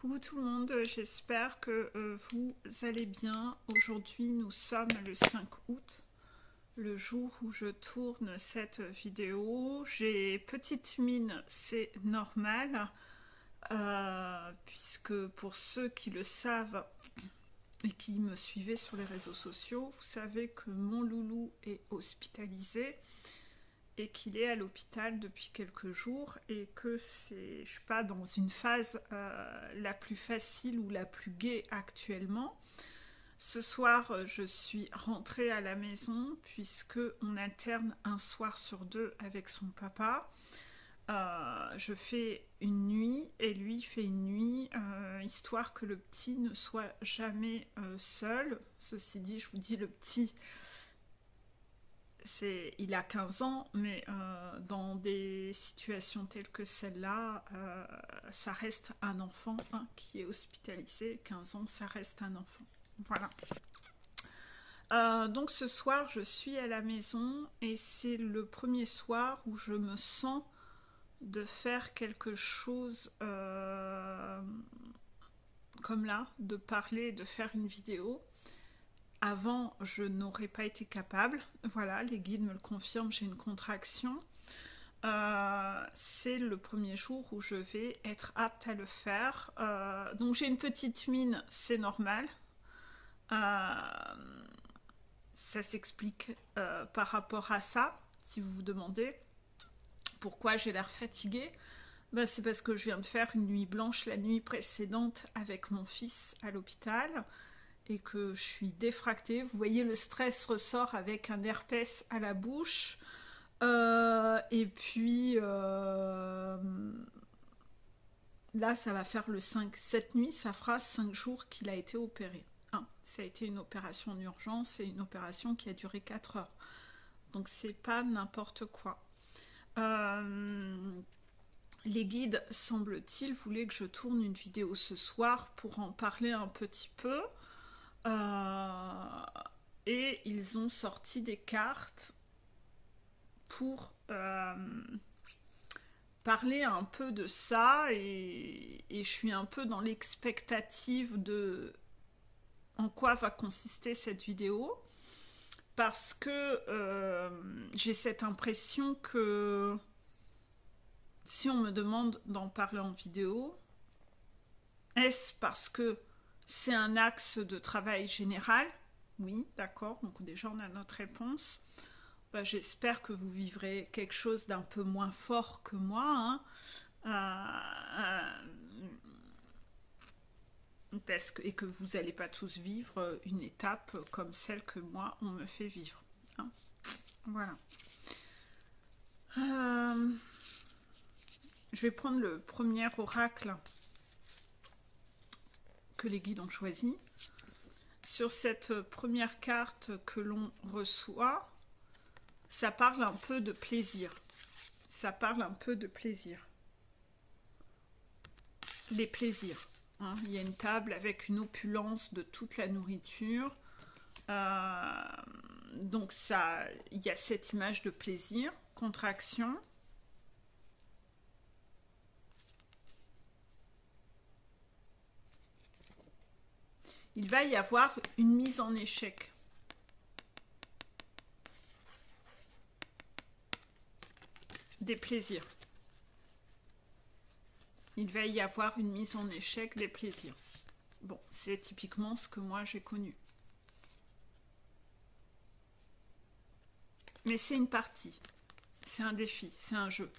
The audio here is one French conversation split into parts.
Coucou tout le monde, j'espère que vous allez bien. Aujourd'hui nous sommes le 5 août, le jour où je tourne cette vidéo. J'ai petite mine, c'est normal, puisque pour ceux qui le savent et qui me suivaient sur les réseaux sociaux, vous savez que mon loulou est hospitalisé et qu'il est à l'hôpital depuis quelques jours et que je suis pas dans une phase la plus facile ou la plus gaie actuellement. Ce soir, je suis rentrée à la maison puisque on alterne un soir sur deux avec son papa. Je fais une nuit et lui fait une nuit, histoire que le petit ne soit jamais seul. Ceci dit, je vous dis, le petit, il a 15 ans, mais dans des situations telles que celle-là, ça reste un enfant qui est hospitalisé. 15 ans, ça reste un enfant. Voilà. Donc ce soir, je suis à la maison et c'est le premier soir où je me sens de faire quelque chose comme là, de parler, de faire une vidéo. Avant, je n'aurais pas été capable. Voilà, les guides me le confirment, j'ai une contraction. C'est le premier jour où je vais être apte à le faire. Donc j'ai une petite mine, c'est normal. Ça s'explique par rapport à ça, si vous vous demandez pourquoi j'ai l'air fatiguée. Ben, c'est parce que je viens de faire une nuit blanche la nuit précédente avec mon fils à l'hôpital et que je suis défractée. Vous voyez, le stress ressort avec un herpès à la bouche. Et puis là, ça va faire le 5. Cette nuit, ça fera 5 jours qu'il a été opéré. Ça a été une opération en urgence et une opération qui a duré 4 heures. Donc c'est pas n'importe quoi. Les guides, semble-t-il, voulaient que je tourne une vidéo ce soir pour en parler un petit peu. Et ils ont sorti des cartes pour parler un peu de ça et je suis un peu dans l'expectative de en quoi va consister cette vidéo parce que j'ai cette impression que si on me demande d'en parler en vidéo, est-ce parce que c'est un axe de travail général? Oui, d'accord, donc déjà on a notre réponse. J'espère que vous vivrez quelque chose d'un peu moins fort que moi, et que vous n'allez pas tous vivre une étape comme celle que moi on me fait vivre. Voilà. Je vais prendre le premier oracle que les guides ont choisi. Sur cette première carte que l'on reçoit, ça parle un peu de plaisir. Ça parle un peu de plaisir. Les plaisirs. Il y a une table avec une opulence de toute la nourriture. Donc ça, il y a cette image de plaisir, contraction. Il va y avoir une mise en échec. Des plaisirs. Il va y avoir une mise en échec des plaisirs. Bon, c'est typiquement ce que moi j'ai connu. Mais c'est une partie, c'est un défi, c'est un jeu.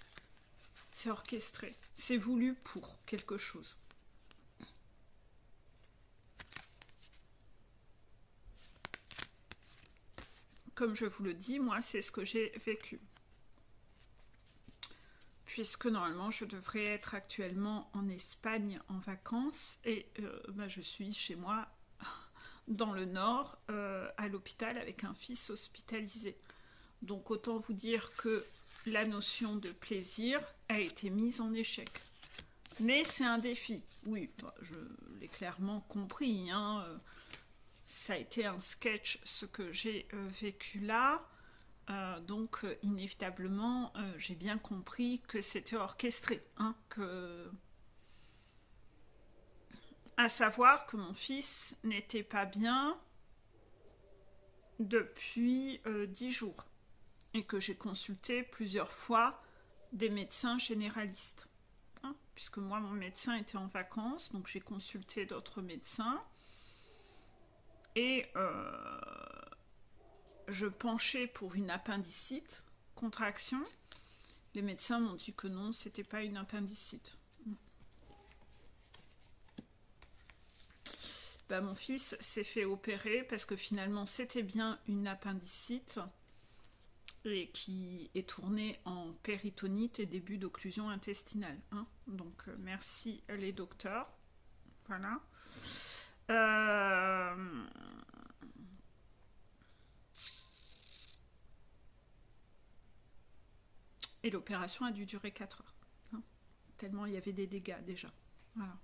C'est orchestré, c'est voulu pour quelque chose. Comme je vous le dis, moi c'est ce que j'ai vécu. Puisque normalement je devrais être actuellement en Espagne en vacances et je suis chez moi dans le nord à l'hôpital avec un fils hospitalisé. Donc autant vous dire que la notion de plaisir a été mise en échec. Mais c'est un défi. Oui, je l'ai clairement compris. Ça a été un sketch ce que j'ai vécu là. Donc inévitablement j'ai bien compris que c'était orchestré, que À savoir que mon fils n'était pas bien depuis 10 jours et que j'ai consulté plusieurs fois des médecins généralistes. Hein, puisque moi, mon médecin était en vacances, donc j'ai consulté d'autres médecins. Et je penchais pour une appendicite, contraction. Les médecins m'ont dit que non, c'était pas une appendicite. Ben, mon fils s'est fait opérer parce que finalement c'était bien une appendicite et qui est tournée en péritonite et début d'occlusion intestinale. Hein. Donc merci les docteurs. Voilà. Et l'opération a dû durer 4 heures. Hein. Tellement il y avait des dégâts déjà. Voilà.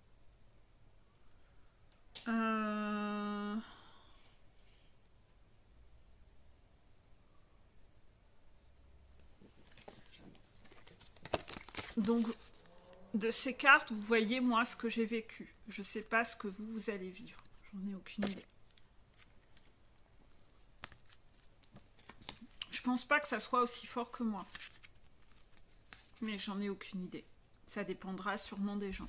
Donc, de ces cartes, vous voyez moi ce que j'ai vécu. Je ne sais pas ce que vous allez vivre. J'en ai aucune idée. Je pense pas que ça soit aussi fort que moi. Mais j'en ai aucune idée. Ça dépendra sûrement des gens.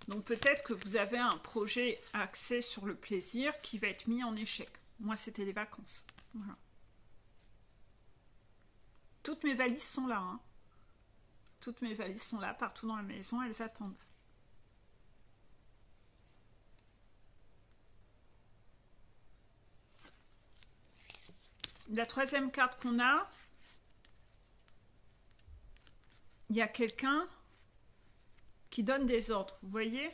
Donc peut-être que vous avez un projet axé sur le plaisir qui va être mis en échec. Moi, c'était les vacances. Voilà. Toutes mes valises sont là. Hein. Toutes mes valises sont là, partout dans la maison, elles attendent. La troisième carte qu'on a, il y a quelqu'un qui donne des ordres, vous voyez ?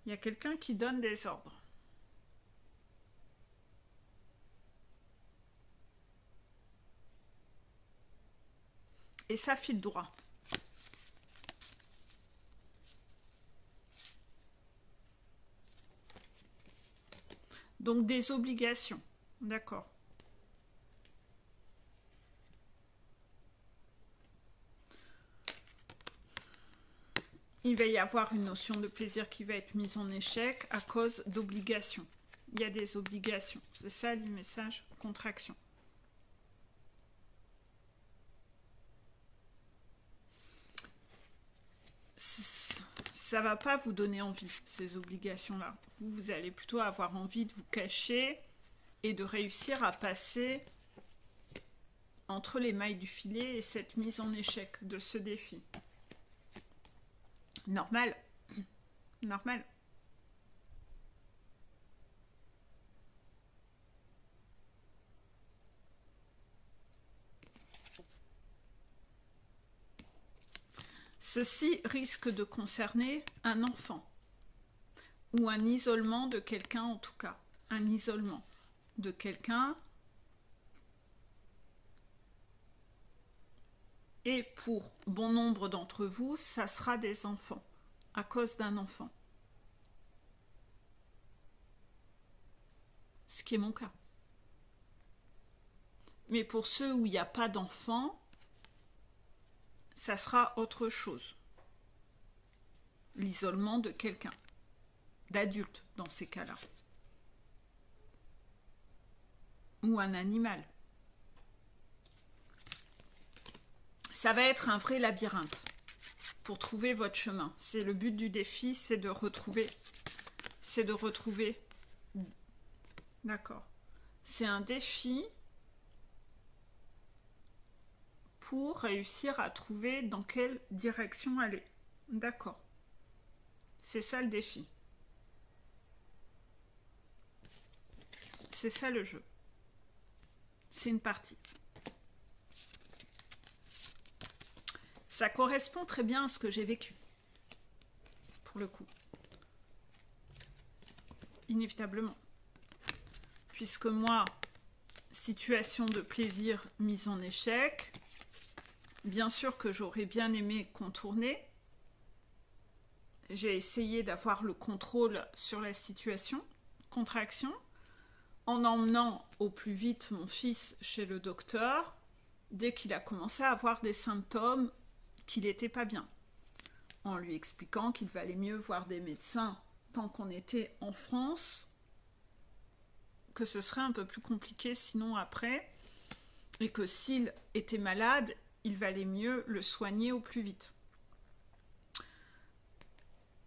Il y a quelqu'un qui donne des ordres. Et ça file droit. Donc des obligations, d'accord. Il va y avoir une notion de plaisir qui va être mise en échec à cause d'obligations. Il y a des obligations. C'est ça le message contraction. Ça va pas vous donner envie, ces obligations-là. Vous allez plutôt avoir envie de vous cacher et de réussir à passer entre les mailles du filet et cette mise en échec de ce défi. Normal. Normal. Ceci risque de concerner un enfant ou un isolement de quelqu'un en tout cas. Un isolement de quelqu'un. Et pour bon nombre d'entre vous, ça sera des enfants, à cause d'un enfant. Ce qui est mon cas. Mais pour ceux où il n'y a pas d'enfants, ça sera autre chose. L'isolement de quelqu'un, d'adulte dans ces cas-là. Ou un animal. Ça va être un vrai labyrinthe pour trouver votre chemin. C'est le but du défi, c'est de retrouver. D'accord. C'est un défi pour réussir à trouver dans quelle direction aller. D'accord. C'est ça le défi. C'est ça le jeu. C'est une partie. Ça correspond très bien à ce que j'ai vécu. Pour le coup. Inévitablement. Puisque moi, situation de plaisir mise en échec, bien sûr que j'aurais bien aimé contourner. J'ai essayé d'avoir le contrôle sur la situation, contraction. en emmenant au plus vite mon fils chez le docteur, dès qu'il a commencé à avoir des symptômes qu'il n'était pas bien, en lui expliquant qu'il valait mieux voir des médecins tant qu'on était en France, que ce serait un peu plus compliqué sinon après, et que s'il était malade, il valait mieux le soigner au plus vite.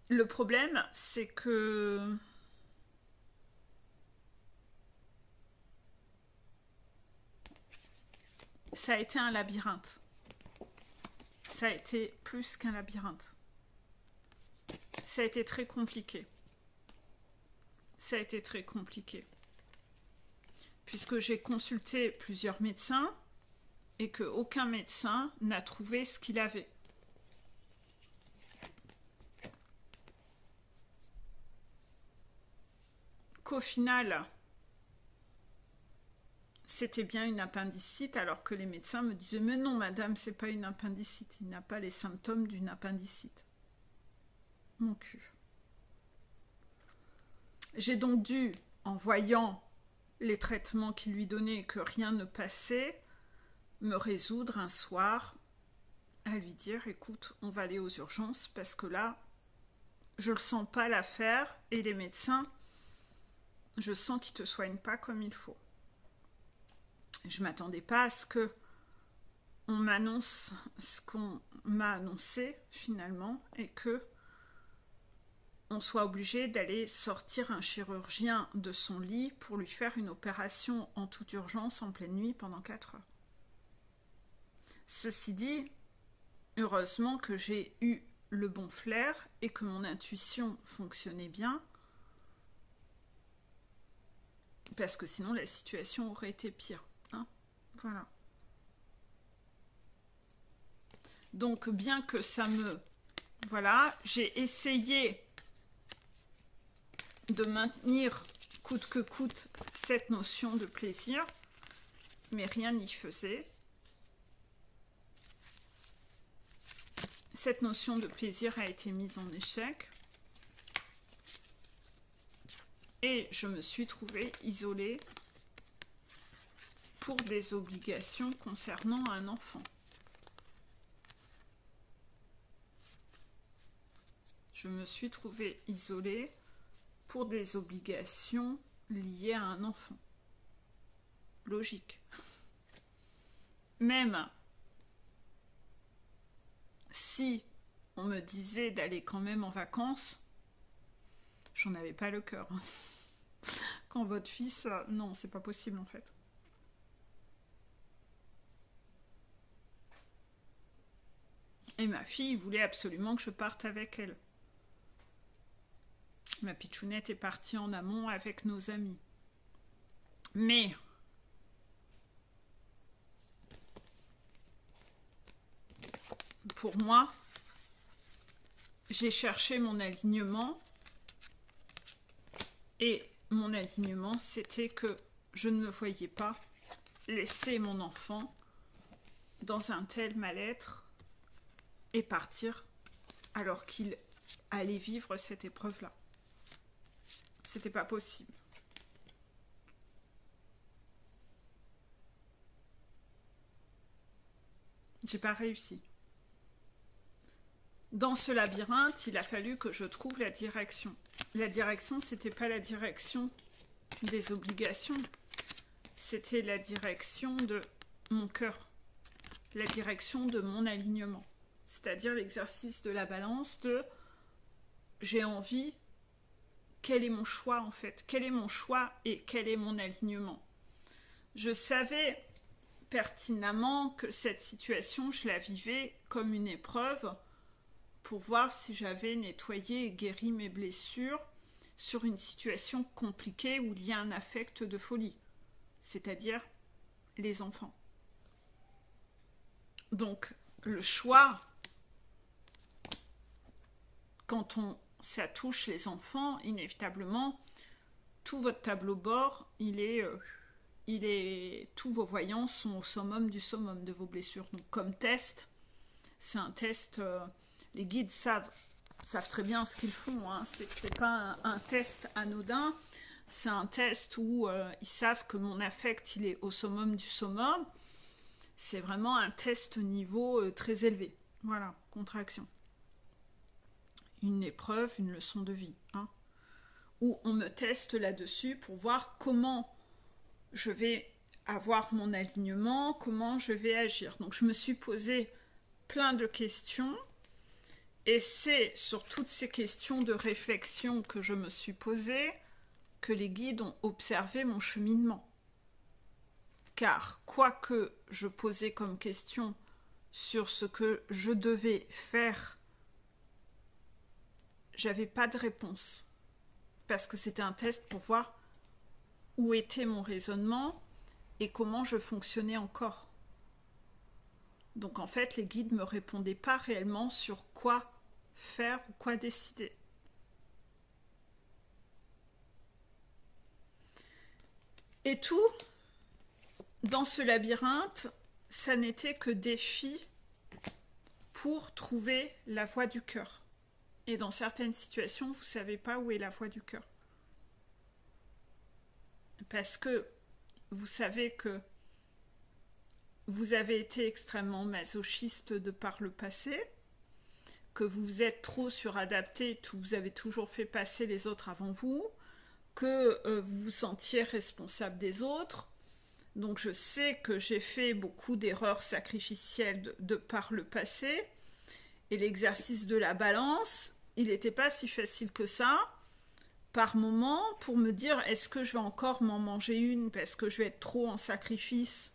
Le problème, c'est que ça a été un labyrinthe. Ça a été plus qu'un labyrinthe. Ça a été très compliqué. Ça a été très compliqué. Puisque j'ai consulté plusieurs médecins et qu'aucun médecin n'a trouvé ce qu'il avait. Qu'au final, c'était bien une appendicite, alors que les médecins me disaient « Mais non, madame, c'est pas une appendicite. Il n'a pas les symptômes d'une appendicite. » Mon cul. J'ai donc dû, en voyant les traitements qu'il lui donnait et que rien ne passait, me résoudre un soir à lui dire « Écoute, on va aller aux urgences parce que là, je ne le sens pas l'affaire et les médecins, je sens qu'ils ne te soignent pas comme il faut. » Je ne m'attendais pas à ce que on m'annonce ce qu'on m'a annoncé finalement et que on soit obligé d'aller sortir un chirurgien de son lit pour lui faire une opération en toute urgence en pleine nuit pendant 4 heures. Ceci dit, heureusement que j'ai eu le bon flair et que mon intuition fonctionnait bien, parce que sinon la situation aurait été pire. Hein, voilà. Donc bien que ça me... Voilà, j'ai essayé de maintenir coûte que coûte cette notion de plaisir, mais rien n'y faisait. Cette notion de plaisir a été mise en échec et je me suis trouvée isolée pour des obligations concernant un enfant. Je me suis trouvée isolée pour des obligations liées à un enfant. Logique. Même si on me disait d'aller quand même en vacances, j'en avais pas le cœur. Quand votre fils... non, c'est pas possible en fait. Et ma fille voulait absolument que je parte avec elle. Ma pitchounette est partie en amont avec nos amis. Mais pour moi, j'ai cherché mon alignement et mon alignement, c'était que je ne me voyais pas laisser mon enfant dans un tel mal-être et partir alors qu'il allait vivre cette épreuve-là. C'était pas possible. J'ai pas réussi. Dans ce labyrinthe, il a fallu que je trouve la direction. La direction, c'était pas la direction des obligations, c'était la direction de mon cœur, la direction de mon alignement. C'est-à-dire l'exercice de la balance de j'ai envie, quel est mon choix en fait? Quel est mon choix et quel est mon alignement? Je savais pertinemment que cette situation, je la vivais comme une épreuve pour voir si j'avais nettoyé et guéri mes blessures sur une situation compliquée où il y a un affect de folie, c'est-à-dire les enfants. Donc, le choix, quand ça touche les enfants, inévitablement, tout votre tableau bord, tous vos voyants sont au summum du summum de vos blessures. Donc, comme test, c'est un test, les guides savent très bien ce qu'ils font, hein. C'est pas un test anodin. C'est un test où ils savent que mon affect, il est au summum du summum. C'est vraiment un test niveau très élevé. Voilà, contraction. Une épreuve, une leçon de vie. Hein, où on me teste là-dessus pour voir comment je vais avoir mon alignement, comment je vais agir. Donc je me suis posé plein de questions. Et c'est sur toutes ces questions de réflexion que je me suis posée que les guides ont observé mon cheminement. Car quoi que je posais comme question sur ce que je devais faire, j'avais pas de réponse. Parce que c'était un test pour voir où était mon raisonnement et comment je fonctionnais encore. Donc en fait, les guides ne me répondaient pas réellement sur quoi faire ou quoi décider. Et tout, dans ce labyrinthe, ça n'était que défi pour trouver la voie du cœur. Et dans certaines situations, vous ne savez pas où est la voie du cœur. Parce que vous savez que vous avez été extrêmement masochiste de par le passé, que vous vous êtes trop suradapté, vous avez toujours fait passer les autres avant vous, que vous vous sentiez responsable des autres. Donc je sais que j'ai fait beaucoup d'erreurs sacrificielles de par le passé, et l'exercice de la balance, il n'était pas si facile que ça, par moment, pour me dire, est-ce que je vais encore m'en manger une parce que je vais être trop en sacrifice.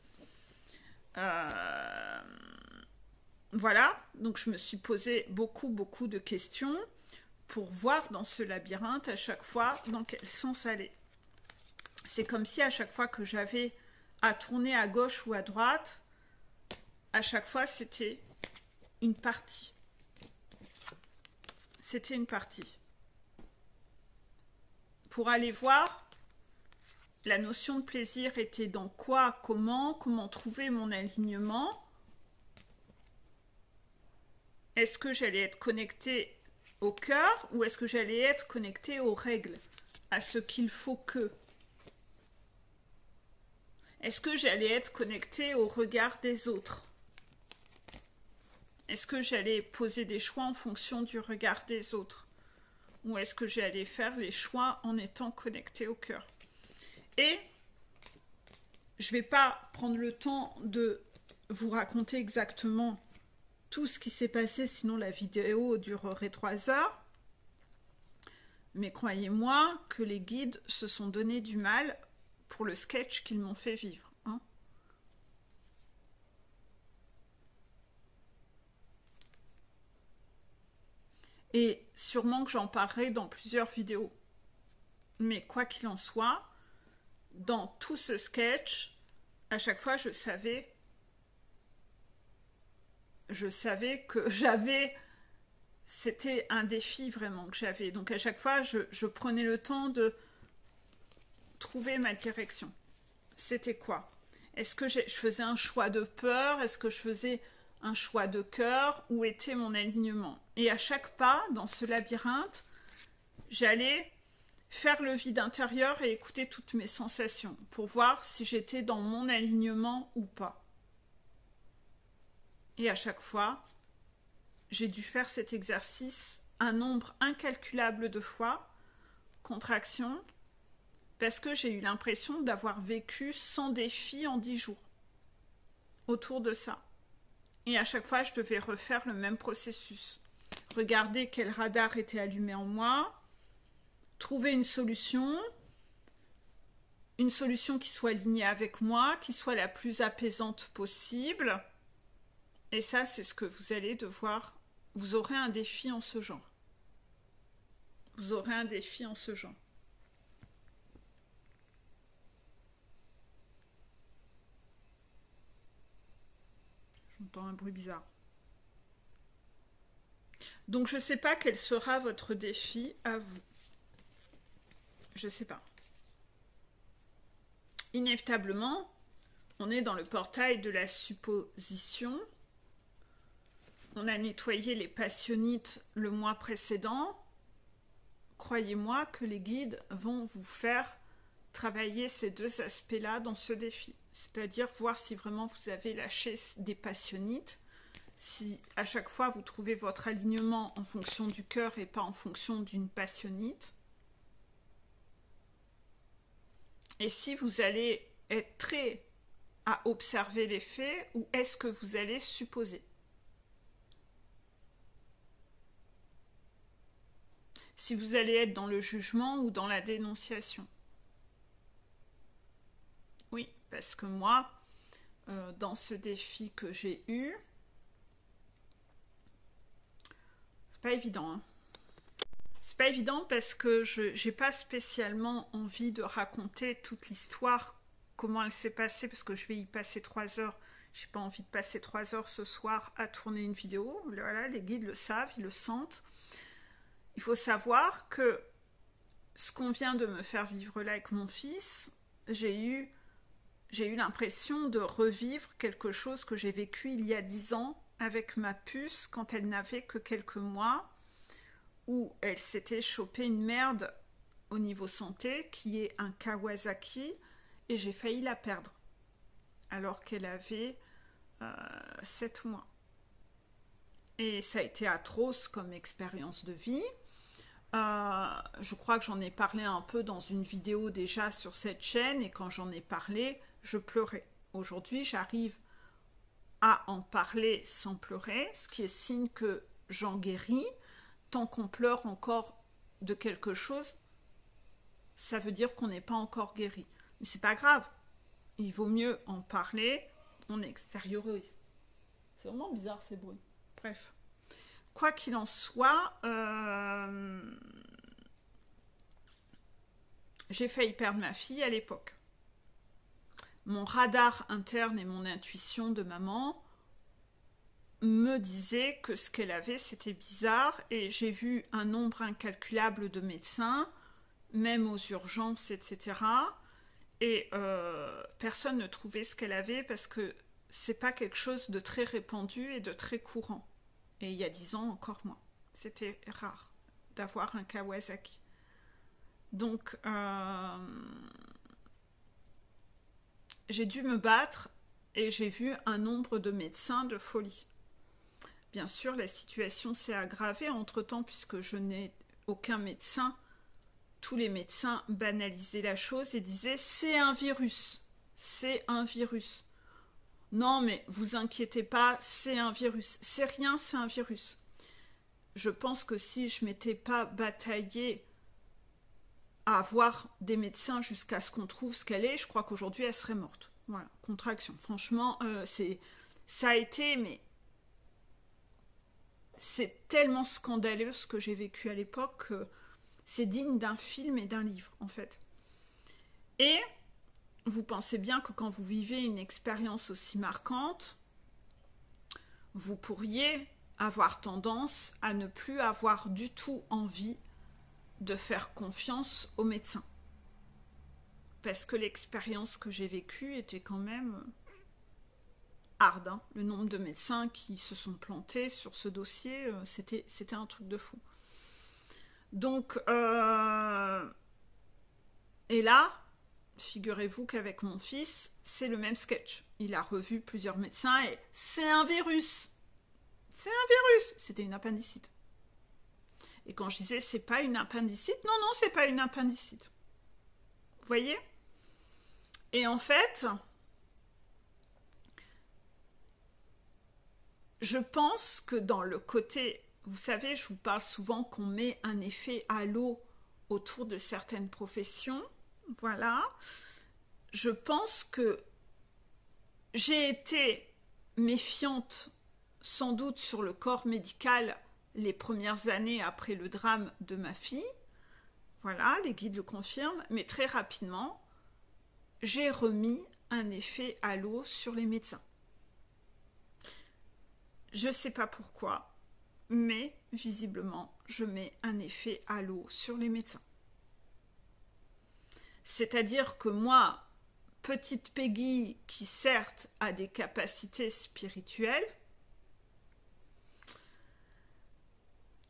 Voilà, donc je me suis posé beaucoup de questions pour voir dans ce labyrinthe à chaque fois dans quel sens aller. C'est comme si à chaque fois que j'avais à tourner à gauche ou à droite, à chaque fois c'était une partie. C'était une partie. Pour aller voir, la notion de plaisir était dans quoi, comment trouver mon alignement. Est-ce que j'allais être connectée au cœur ou est-ce que j'allais être connectée aux règles, à ce qu'il faut que? Est-ce que j'allais être connectée au regard des autres? Est-ce que j'allais poser des choix en fonction du regard des autres? Ou est-ce que j'allais faire les choix en étant connectée au cœur? Et je ne vais pas prendre le temps de vous raconter exactement tout ce qui s'est passé, sinon la vidéo durerait 3 heures. Mais croyez-moi que les guides se sont donné du mal pour le sketch qu'ils m'ont fait vivre. Hein. Et sûrement que j'en parlerai dans plusieurs vidéos. Mais quoi qu'il en soit, dans tout ce sketch, à chaque fois je savais que j'avais, c'était un défi vraiment que j'avais. Donc à chaque fois, je prenais le temps de trouver ma direction. C'était quoi? Est-ce que je faisais un choix de peur? Est-ce que je faisais un choix de cœur? Où était mon alignement? Et à chaque pas, dans ce labyrinthe, j'allais faire le vide intérieur et écouter toutes mes sensations pour voir si j'étais dans mon alignement ou pas. Et à chaque fois, j'ai dû faire cet exercice un nombre incalculable de fois, contraction, parce que j'ai eu l'impression d'avoir vécu 100 défis en 10 jours autour de ça. Et à chaque fois, je devais refaire le même processus. Regarder quel radar était allumé en moi, trouver une solution qui soit alignée avec moi, qui soit la plus apaisante possible. Et ça, c'est ce que vous allez devoir. Vous aurez un défi en ce genre. Vous aurez un défi en ce genre. J'entends un bruit bizarre. Donc, je ne sais pas quel sera votre défi à vous. Je ne sais pas. Inévitablement, on est dans le portail de la supposition. On a nettoyé les passionites le mois précédent. Croyez-moi que les guides vont vous faire travailler ces deux aspects-là dans ce défi. C'est-à-dire voir si vraiment vous avez lâché des passionites, si à chaque fois vous trouvez votre alignement en fonction du cœur et pas en fonction d'une passionnite. Et si vous allez être très à observer les faits ou est-ce que vous allez supposer? Si vous allez être dans le jugement ou dans la dénonciation. Oui, parce que moi, dans ce défi que j'ai eu, c'est pas évident. Hein. C'est pas évident parce que je n'ai pas spécialement envie de raconter toute l'histoire, comment elle s'est passée, parce que je vais y passer 3 heures. J'ai pas envie de passer 3 heures ce soir à tourner une vidéo. Voilà, les guides le savent, ils le sentent. Il faut savoir que ce qu'on vient de me faire vivre là avec mon fils, j'ai eu l'impression de revivre quelque chose que j'ai vécu il y a 10 ans avec ma puce quand elle n'avait que quelques mois, où elle s'était chopée une merde au niveau santé qui est un Kawasaki et j'ai failli la perdre alors qu'elle avait 7 mois. Et ça a été atroce comme expérience de vie. Je crois que j'en ai parlé un peu dans une vidéo déjà sur cette chaîne et quand j'en ai parlé, je pleurais. Aujourd'hui, j'arrive à en parler sans pleurer, ce qui est signe que j'en guéris. Tant qu'on pleure encore de quelque chose, ça veut dire qu'on n'est pas encore guéri. Mais c'est pas grave. Il vaut mieux en parler, on extériorise. C'est vraiment bizarre ces bruits. Bref. Quoi qu'il en soit, j'ai failli perdre ma fille à l'époque. Mon radar interne et mon intuition de maman me disaient que ce qu'elle avait, c'était bizarre. Et j'ai vu un nombre incalculable de médecins, même aux urgences, etc. Et personne ne trouvait ce qu'elle avait parce que c'est pas quelque chose de très répandu et de très courant. Et il y a 10 ans, encore moins. C'était rare d'avoir un Kawasaki. Donc, j'ai dû me battre et j'ai vu un nombre de médecins de folie. Bien sûr, la situation s'est aggravée entre-temps puisque je n'ai aucun médecin. Tous les médecins banalisaient la chose et disaient « c'est un virus, c'est un virus ». Non, mais vous inquiétez pas, c'est un virus. C'est rien, c'est un virus. Je pense que si je m'étais pas bataillée à avoir des médecins jusqu'à ce qu'on trouve ce qu'elle est, je crois qu'aujourd'hui elle serait morte. Voilà, contraction. Franchement, ça a été, mais c'est tellement scandaleux ce que j'ai vécu à l'époque que c'est digne d'un film et d'un livre, en fait. Et vous pensez bien que quand vous vivez une expérience aussi marquante, vous pourriez avoir tendance à ne plus avoir du tout envie de faire confiance aux médecins. Parce que l'expérience que j'ai vécue était quand même hard. Hein. Le nombre de médecins qui se sont plantés sur ce dossier, c'était un truc de fou. Donc, et là, figurez-vous qu'avec mon fils, c'est le même sketch. Il a revu plusieurs médecins et c'est un virus. C'est un virus. C'était une appendicite. Et quand je disais c'est pas une appendicite, non, c'est pas une appendicite. Vous voyez? Et en fait, je pense que dans le côté, vous savez, je vous parle souvent qu'on met un effet halo autour de certaines professions. Voilà. Je pense que j'ai été méfiante sans doute sur le corps médical les premières années après le drame de ma fille. Voilà, les guides le confirment, mais très rapidement, j'ai remis un effet halo sur les médecins. Je ne sais pas pourquoi, mais visiblement, je mets un effet halo sur les médecins. C'est-à-dire que moi, petite Peggy, qui certes a des capacités spirituelles,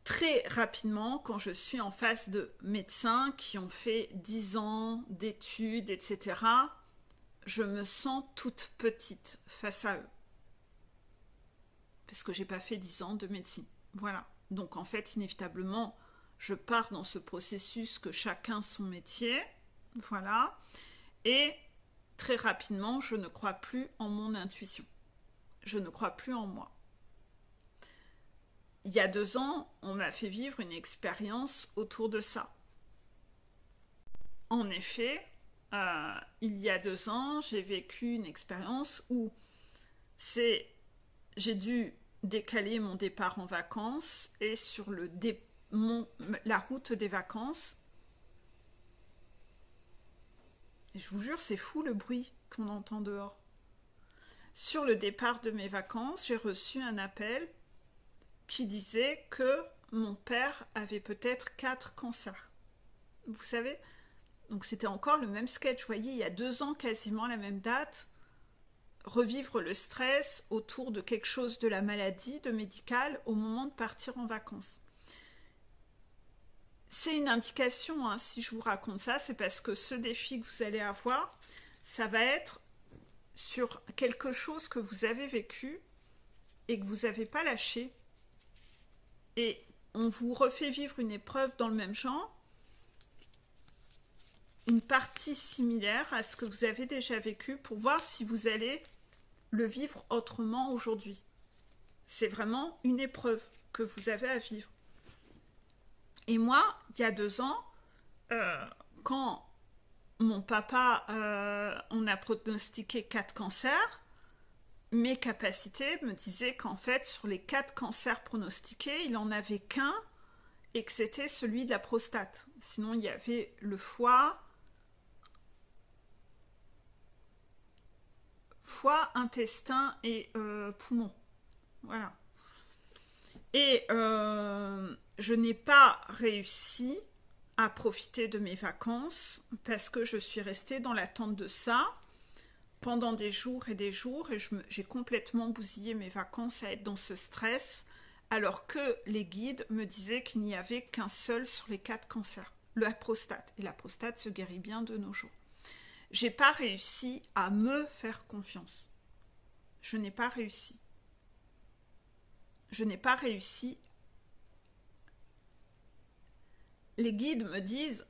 très rapidement, quand je suis en face de médecins qui ont fait 10 ans d'études, etc., je me sens toute petite face à eux. Parce que j'ai pas fait 10 ans de médecine. Voilà. Donc en fait, inévitablement, je pars dans ce processus que chacun son métier. Voilà. Et très rapidement, je ne crois plus en mon intuition. Je ne crois plus en moi. Il y a 2 ans, on m'a fait vivre une expérience autour de ça. En effet, il y a 2 ans, j'ai vécu une expérience où j'ai dû décaler mon départ en vacances et sur la route des vacances, et je vous jure, c'est fou le bruit qu'on entend dehors. Sur le départ de mes vacances, j'ai reçu un appel qui disait que mon père avait peut-être 4 cancers. Vous savez? Donc c'était encore le même sketch. Vous voyez, il y a 2 ans, quasiment la même date, revivre le stress autour de quelque chose de la maladie, de médical, au moment de partir en vacances. C'est une indication, hein, si je vous raconte ça, c'est parce que ce défi que vous allez avoir, ça va être sur quelque chose que vous avez vécu et que vous n'avez pas lâché. Et on vous refait vivre une épreuve dans le même genre, une partie similaire à ce que vous avez déjà vécu pour voir si vous allez le vivre autrement aujourd'hui. C'est vraiment une épreuve que vous avez à vivre. Et moi, il y a 2 ans, quand mon papa, on a pronostiqué 4 cancers, mes capacités me disaient qu'en fait, sur les 4 cancers pronostiqués, il n'en avait qu'un et que c'était celui de la prostate. Sinon, il y avait le foie, intestin et poumon. Voilà. Et je n'ai pas réussi à profiter de mes vacances parce que je suis restée dans l'attente de ça pendant des jours et j'ai complètement bousillé mes vacances à être dans ce stress alors que les guides me disaient qu'il n'y avait qu'un seul sur les 4 cancers, la prostate. Et la prostate se guérit bien de nos jours. J'ai pas réussi à me faire confiance. Je n'ai pas réussi. Je n'ai pas réussi. Les guides me disent,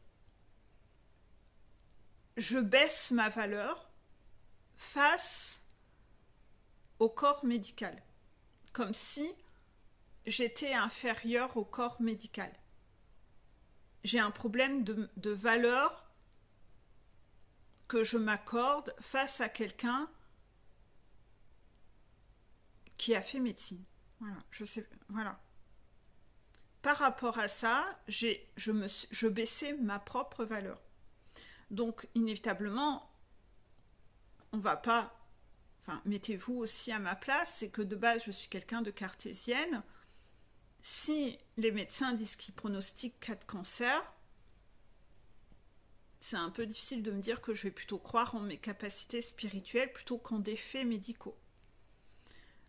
je baisse ma valeur face au corps médical, comme si j'étais inférieure au corps médical. J'ai un problème de valeur que je m'accorde face à quelqu'un qui a fait médecine. Voilà, voilà. Par rapport à ça, je baissais ma propre valeur. Donc, inévitablement, on va pas... Enfin, mettez-vous aussi à ma place, c'est que de base, je suis quelqu'un de cartésienne. Si les médecins disent qu'ils pronostiquent 4 cancers, c'est un peu difficile de me dire que je vais plutôt croire en mes capacités spirituelles plutôt qu'en des faits médicaux.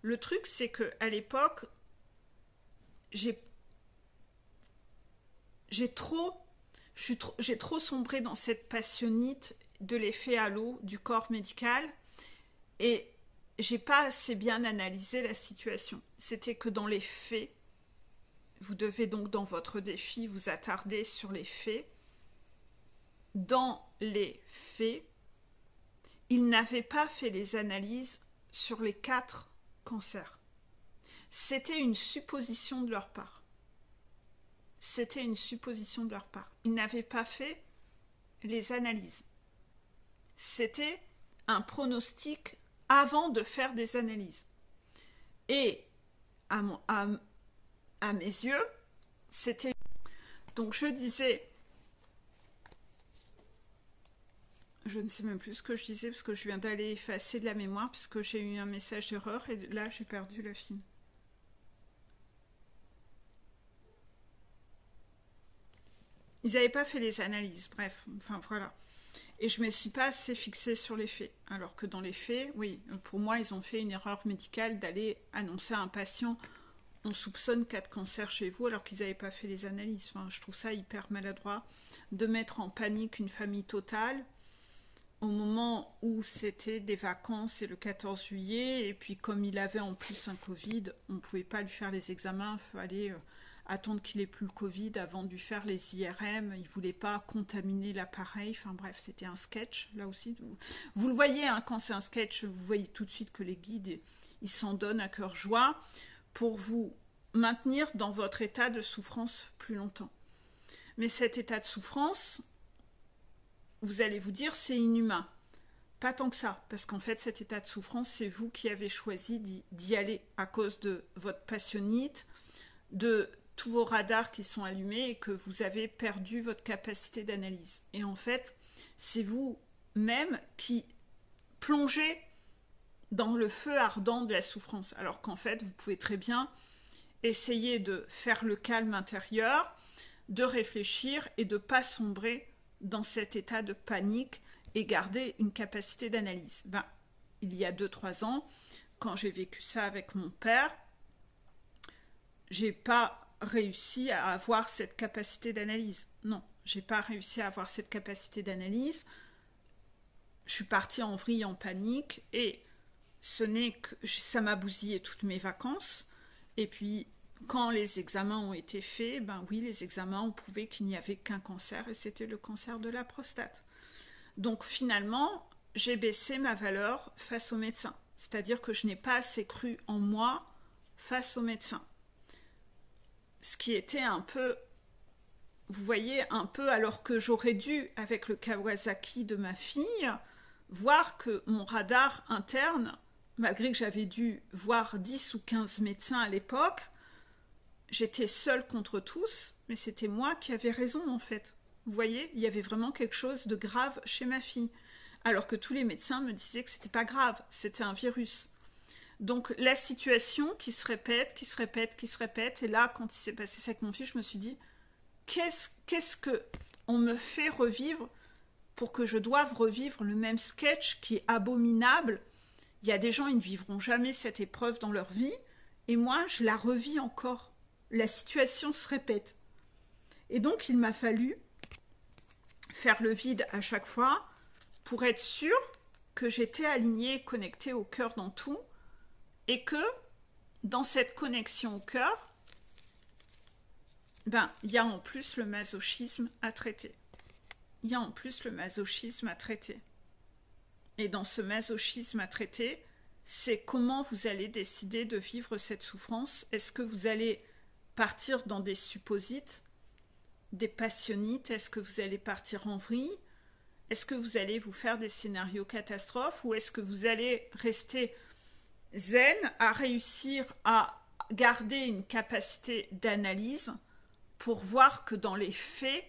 Le truc, c'est qu'à l'époque, j'ai trop sombré dans cette passionnite de l'effet halo du corps médical et j'ai pas assez bien analysé la situation. C'était que dans les faits, vous devez donc dans votre défi vous attarder sur les faits. Dans les faits, ils n'avaient pas fait les analyses sur les 4 cancers. C'était une supposition de leur part. C'était une supposition de leur part. Ils n'avaient pas fait les analyses. C'était un pronostic avant de faire des analyses. Et à mes yeux, c'était... Donc je disais... Je ne sais même plus ce que je disais parce que je viens d'aller effacer de la mémoire puisque j'ai eu un message d'erreur et là j'ai perdu le film. Ils n'avaient pas fait les analyses, bref, enfin voilà. Et je ne me suis pas assez fixée sur les faits. Alors que dans les faits, oui, pour moi, ils ont fait une erreur médicale d'aller annoncer à un patient on soupçonne 4 cancers chez vous alors qu'ils n'avaient pas fait les analyses. Enfin, je trouve ça hyper maladroit de mettre en panique une famille totale au moment où c'était des vacances, c'est le 14 juillet, et puis comme il avait en plus un Covid, on ne pouvait pas lui faire les examens, il fallait attendre qu'il ait plus le Covid avant de lui faire les IRM, il ne voulait pas contaminer l'appareil, enfin bref, c'était un sketch, là aussi. Vous le voyez, hein, quand c'est un sketch, vous voyez tout de suite que les guides, ils s'en donnent à cœur joie pour vous maintenir dans votre état de souffrance plus longtemps. Mais cet état de souffrance, vous allez vous dire, c'est inhumain. Pas tant que ça, parce qu'en fait, cet état de souffrance, c'est vous qui avez choisi d'y aller à cause de votre passionnite, de tous vos radars qui sont allumés et que vous avez perdu votre capacité d'analyse. Et en fait, c'est vous-même qui plongez dans le feu ardent de la souffrance, alors qu'en fait, vous pouvez très bien essayer de faire le calme intérieur, de réfléchir et de ne pas sombrer dans cet état de panique et garder une capacité d'analyse. Il y a 2-3 ans, quand j'ai vécu ça avec mon père, j'ai pas réussi à avoir cette capacité d'analyse. Non, j'ai pas réussi à avoir cette capacité d'analyse. Je suis partie en vrille, en panique, et ça m'a bousillé toutes mes vacances. Et puis, quand les examens ont été faits, oui, les examens ont prouvé qu'il n'y avait qu'un cancer, et c'était le cancer de la prostate. Donc finalement, j'ai baissé ma valeur face au médecin. C'est-à-dire que je n'ai pas assez cru en moi face au médecin. Ce qui était un peu, vous voyez, un peu alors que j'aurais dû, avec le Kawasaki de ma fille, voir que mon radar interne, malgré que j'avais dû voir 10 ou 15 médecins à l'époque, j'étais seule contre tous, mais c'était moi qui avais raison en fait. Vous voyez, il y avait vraiment quelque chose de grave chez ma fille. Alors que tous les médecins me disaient que c'était pas grave, c'était un virus. Donc la situation qui se répète, qui se répète, qui se répète, et là, quand il s'est passé ça avec mon fils, je me suis dit, qu'est-ce que on me fait revivre pour que je doive revivre le même sketch qui est abominable. Il y a des gens, ils ne vivront jamais cette épreuve dans leur vie, et moi, je la revis encore. La situation se répète. Et donc, il m'a fallu faire le vide à chaque fois pour être sûre que j'étais alignée, connectée au cœur dans tout, et que dans cette connexion au cœur, il y a en plus le masochisme à traiter. Il y a en plus le masochisme à traiter. Et dans ce masochisme à traiter, c'est comment vous allez décider de vivre cette souffrance. Est-ce que vous allez partir dans des supposites, des passionnites? Est-ce que vous allez partir en vrille? Est-ce que vous allez vous faire des scénarios catastrophes? Ou est-ce que vous allez rester zen, à réussir à garder une capacité d'analyse pour voir que dans les faits,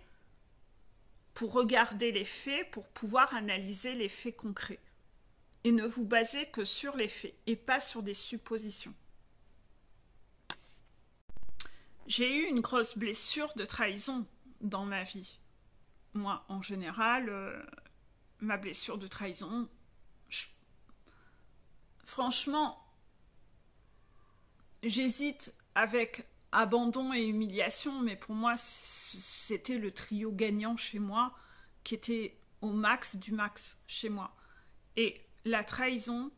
pour regarder les faits, pour pouvoir analyser les faits concrets. Et ne vous basez que sur les faits et pas sur des suppositions. J'ai eu une grosse blessure de trahison dans ma vie. Moi, en général, ma blessure de trahison, franchement, j'hésite avec abandon et humiliation, mais pour moi, c'était le trio gagnant chez moi qui était au max du max chez moi. Et la trahison,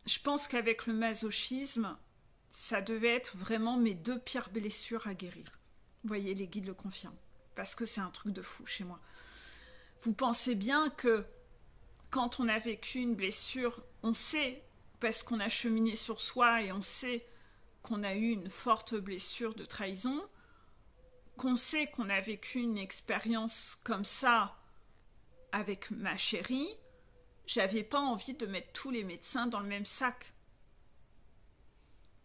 je pense qu'avec le masochisme, ça devait être vraiment mes 2 pires blessures à guérir. Vous voyez, les guides le confirment. Parce que c'est un truc de fou chez moi. Vous pensez bien que quand on a vécu une blessure, on sait, parce qu'on a cheminé sur soi et on sait qu'on a eu une forte blessure de trahison, qu'on sait qu'on a vécu une expérience comme ça avec ma chérie, j'avais pas envie de mettre tous les médecins dans le même sac.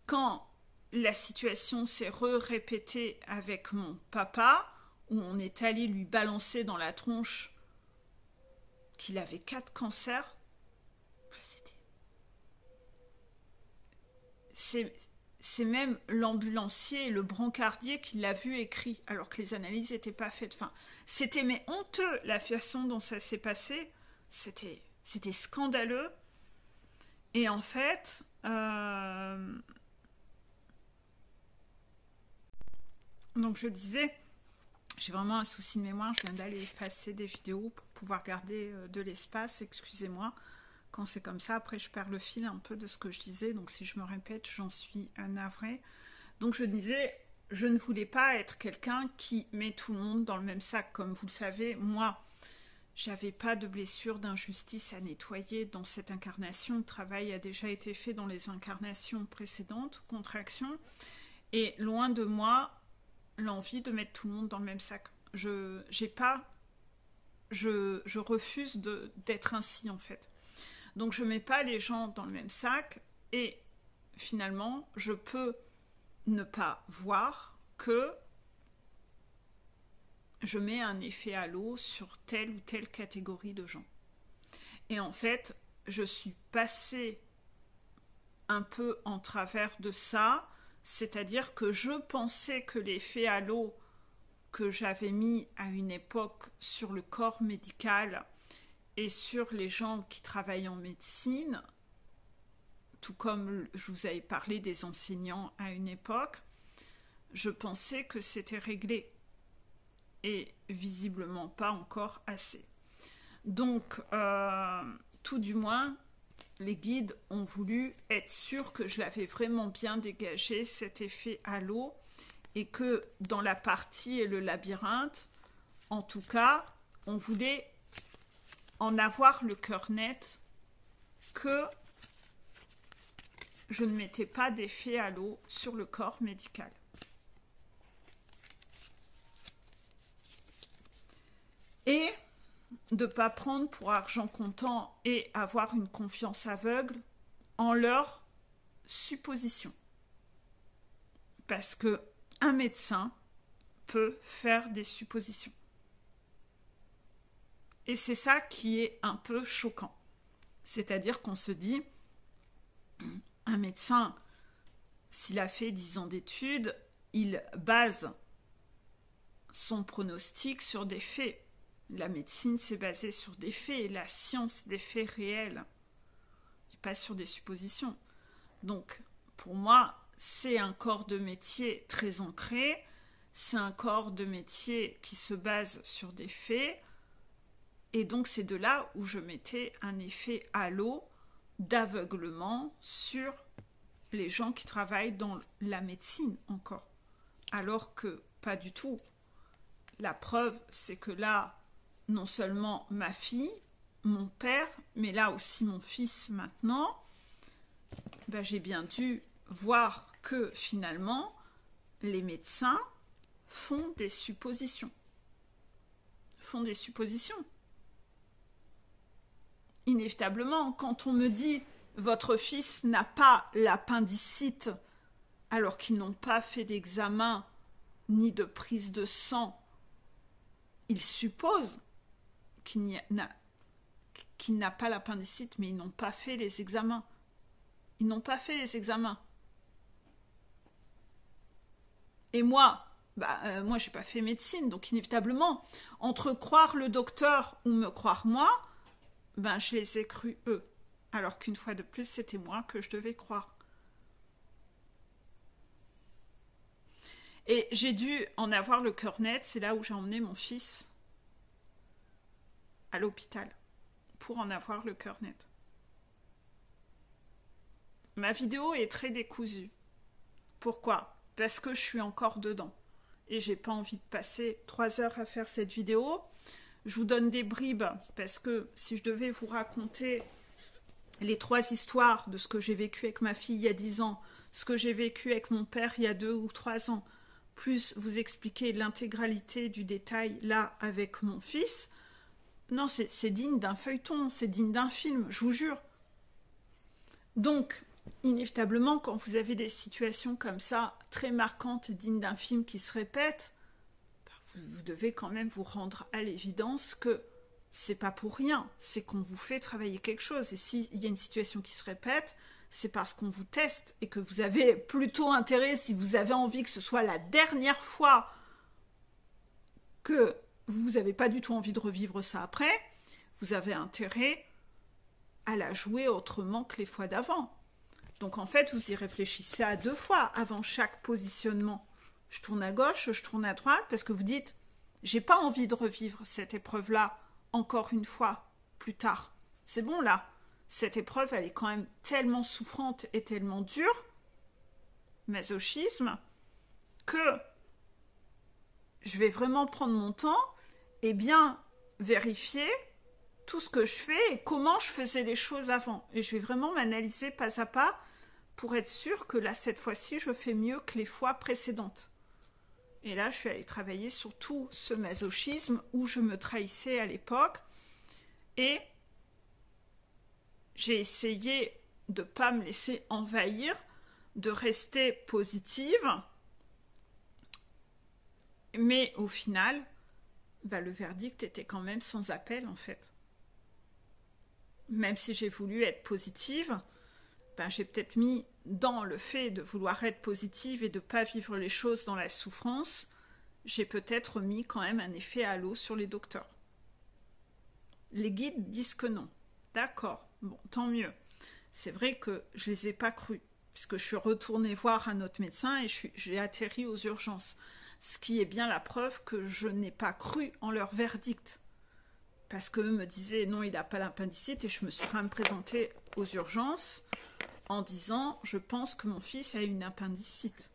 Quand la situation s'est répétée avec mon papa, où on est allé lui balancer dans la tronche qu'il avait 4 cancers, c'est même l'ambulancier et le brancardier qui l'a vu écrit, alors que les analyses n'étaient pas faites. Enfin, c'était mais honteux la façon dont ça s'est passé. C'était scandaleux. Et en fait, Donc je disais, j'ai vraiment un souci de mémoire, je viens d'aller effacer des vidéos pour pouvoir garder de l'espace, excusez-moi. Quand c'est comme ça, après je perds le fil un peu de ce que je disais, donc si je me répète, j'en suis navrée. Donc je disais, je ne voulais pas être quelqu'un qui met tout le monde dans le même sac. Comme vous le savez, moi, j'avais pas de blessure, d'injustice à nettoyer dans cette incarnation. Le travail a déjà été fait dans les incarnations précédentes, contraction. Et loin de moi, l'envie de mettre tout le monde dans le même sac. Je refuse d'être ainsi, en fait. Donc je mets pas les gens dans le même sac et finalement, je peux ne pas voir que je mets un effet halo sur telle ou telle catégorie de gens. Et en fait, je suis passée un peu en travers de ça, c'est-à-dire que je pensais que l'effet halo que j'avais mis à une époque sur le corps médical et sur les gens qui travaillent en médecine, tout comme je vous avais parlé des enseignants à une époque, je pensais que c'était réglé. Et visiblement pas encore assez. Donc, tout du moins, les guides ont voulu être sûrs que je l'avais vraiment bien dégagé, cet effet halo, et que dans la partie et le labyrinthe, en tout cas, on voulait en avoir le cœur net que je ne mettais pas d'effet halo sur le corps médical. Et de ne pas prendre pour argent comptant et avoir une confiance aveugle en leurs suppositions. Parce que un médecin peut faire des suppositions. Et c'est ça qui est un peu choquant. C'est-à-dire qu'on se dit, un médecin, s'il a fait 10 ans d'études, il base son pronostic sur des faits. La médecine, c'est basé sur des faits, la science, des faits réels, et pas sur des suppositions. Donc, pour moi, c'est un corps de métier très ancré, c'est un corps de métier qui se base sur des faits, et donc c'est de là où je mettais un effet halo d'aveuglement sur les gens qui travaillent dans la médecine encore. Alors que pas du tout. La preuve, c'est que là, non seulement ma fille, mon père, mais là aussi mon fils maintenant, ben j'ai bien dû voir que finalement, les médecins font des suppositions. Inévitablement, quand on me dit « votre fils n'a pas l'appendicite » alors qu'ils n'ont pas fait d'examen ni de prise de sang, ils supposent qu'il n'a pas l'appendicite, mais ils n'ont pas fait les examens. Ils n'ont pas fait les examens. Et moi, moi, j'ai pas fait médecine, donc inévitablement, entre croire le docteur ou me croire moi, je les ai crus eux. Alors qu'une fois de plus, c'était moi que je devais croire. Et j'ai dû en avoir le cœur net, c'est là où j'ai emmené mon fils à l'hôpital, pour en avoir le cœur net. Ma vidéo est très décousue. Pourquoi ? Parce que je suis encore dedans. Et j'ai pas envie de passer 3 heures à faire cette vidéo. Je vous donne des bribes, parce que si je devais vous raconter les 3 histoires de ce que j'ai vécu avec ma fille il y a 10 ans, ce que j'ai vécu avec mon père il y a 2 ou 3 ans, plus vous expliquer l'intégralité du détail là avec mon fils, non, c'est digne d'un feuilleton, c'est digne d'un film, je vous jure. Donc, inévitablement, quand vous avez des situations comme ça, très marquantes, dignes d'un film qui se répète, vous devez quand même vous rendre à l'évidence que c'est pas pour rien, c'est qu'on vous fait travailler quelque chose. Et s'il y a une situation qui se répète, c'est parce qu'on vous teste et que vous avez plutôt intérêt, si vous avez envie que ce soit la dernière fois que vous n'avez pas du tout envie de revivre ça après, vous avez intérêt à la jouer autrement que les fois d'avant. Donc en fait, vous y réfléchissez à 2 fois avant chaque positionnement. Je tourne à gauche, je tourne à droite, parce que vous dites, j'ai pas envie de revivre cette épreuve-là encore une fois plus tard. C'est bon là, cette épreuve, elle est quand même tellement souffrante et tellement dure, masochisme, que je vais vraiment prendre mon temps et bien vérifier tout ce que je fais et comment je faisais les choses avant. Et je vais vraiment m'analyser pas à pas pour être sûre que là, cette fois-ci, je fais mieux que les fois précédentes. Et là, je suis allée travailler sur tout ce masochisme où je me trahissais à l'époque. Et j'ai essayé de ne pas me laisser envahir, de rester positive. Mais au final, le verdict était quand même sans appel, en fait. Même si j'ai voulu être positive, j'ai peut-être mis dans le fait de vouloir être positive et de ne pas vivre les choses dans la souffrance, j'ai peut-être mis quand même un effet halo sur les docteurs. Les guides disent que non. D'accord, bon, tant mieux. C'est vrai que je ne les ai pas crus, puisque je suis retournée voir un autre médecin et j'ai atterri aux urgences. Ce qui est bien la preuve que je n'ai pas cru en leur verdict. Parce qu'eux me disaient non, il n'a pas l'appendicite, et je me suis quand même présentée aux urgences en disant, je pense que mon fils a une appendicite.